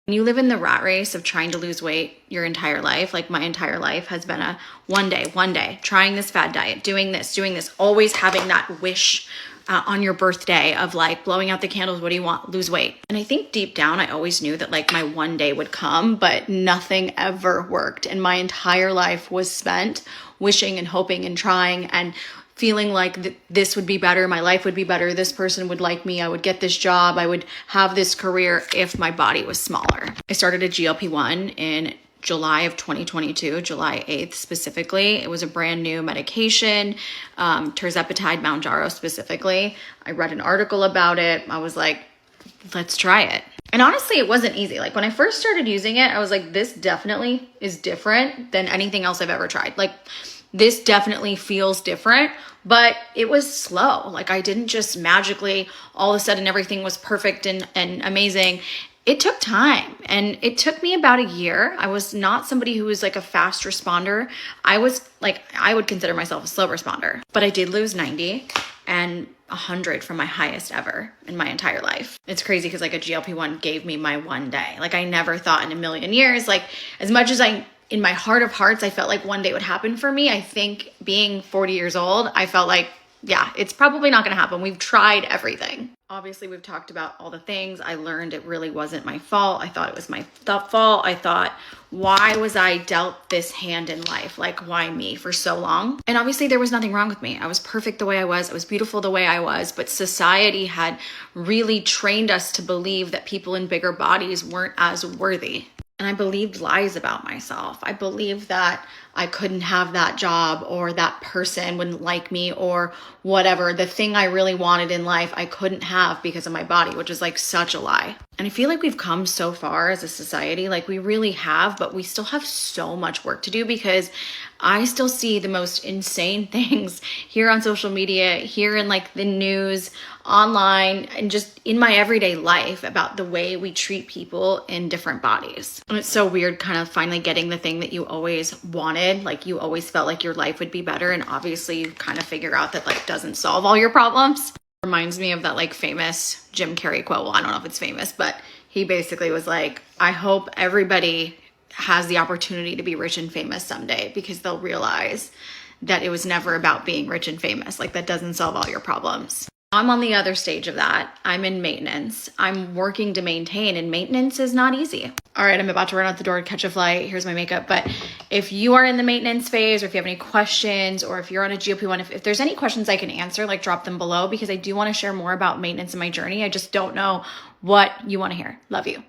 When you live in the rat race of trying to lose weight your entire life, like my entire life has been a one day, trying this fad diet, doing this, always having that wish on your birthday of like blowing out the candles. What do you want? Lose weight. And I think deep down, I always knew that like my one day would come, but nothing ever worked. And my entire life was spent wishing and hoping and trying and feeling like this would be better, my life would be better, this person would like me, I would get this job, I would have this career if my body was smaller. I started a GLP-1 in July of 2022, July 8th specifically. It was a brand new medication, tirzepatide Mounjaro specifically. I read an article about it. I was like, let's try it. And honestly, it wasn't easy. Like when I first started using it, I was like, this definitely is different than anything else I've ever tried. Like this definitely feels different, but it was slow. Like I didn't just magically, all of a sudden everything was perfect and amazing. It took time, and it took me about a year. I was not somebody who was like a fast responder. I would consider myself a slow responder, but I did lose 90 and 100 from my highest ever in my entire life. It's crazy because like a GLP-1 gave me my one day. Like I never thought in a million years, like as much as in my heart of hearts, I felt like one day would happen for me. I think being 40 years old, I felt like, yeah, it's probably not going to happen. We've tried everything. Obviously, we've talked about all the things. I learned it really wasn't my fault. I thought it was my fault. I thought, why was I dealt this hand in life? Like, why me for so long? And obviously, there was nothing wrong with me. I was perfect the way I was. I was beautiful the way I was. But society had really trained us to believe that people in bigger bodies weren't as worthy. And I believed lies about myself. I believed that I couldn't have that job, or that person wouldn't like me, or whatever. The thing I really wanted in life, I couldn't have because of my body, which is like such a lie. And I feel like we've come so far as a society, like we really have, but we still have so much work to do, because I still see the most insane things here on social media, here in like the news, online, and just in my everyday life about the way we treat people in different bodies. And it's so weird kind of finally getting the thing that you always wanted. Like you always felt like your life would be better, and obviously you kind of figure out that like doesn't solve all your problems. Reminds me of that like famous Jim Carrey quote. Well, I don't know if it's famous, but he basically was like, I hope everybody has the opportunity to be rich and famous someday, because they'll realize that it was never about being rich and famous. Like that doesn't solve all your problems. I'm on the other stage of that. I'm in maintenance. I'm working to maintain, and maintenance is not easy. All right, I'm about to run out the door to catch a flight. Here's my makeup. But if you are in the maintenance phase, or if you have any questions, or if you're on a GLP-1, if there's any questions I can answer, like drop them below, because I do want to share more about maintenance in my journey. I just don't know what you want to hear. Love you.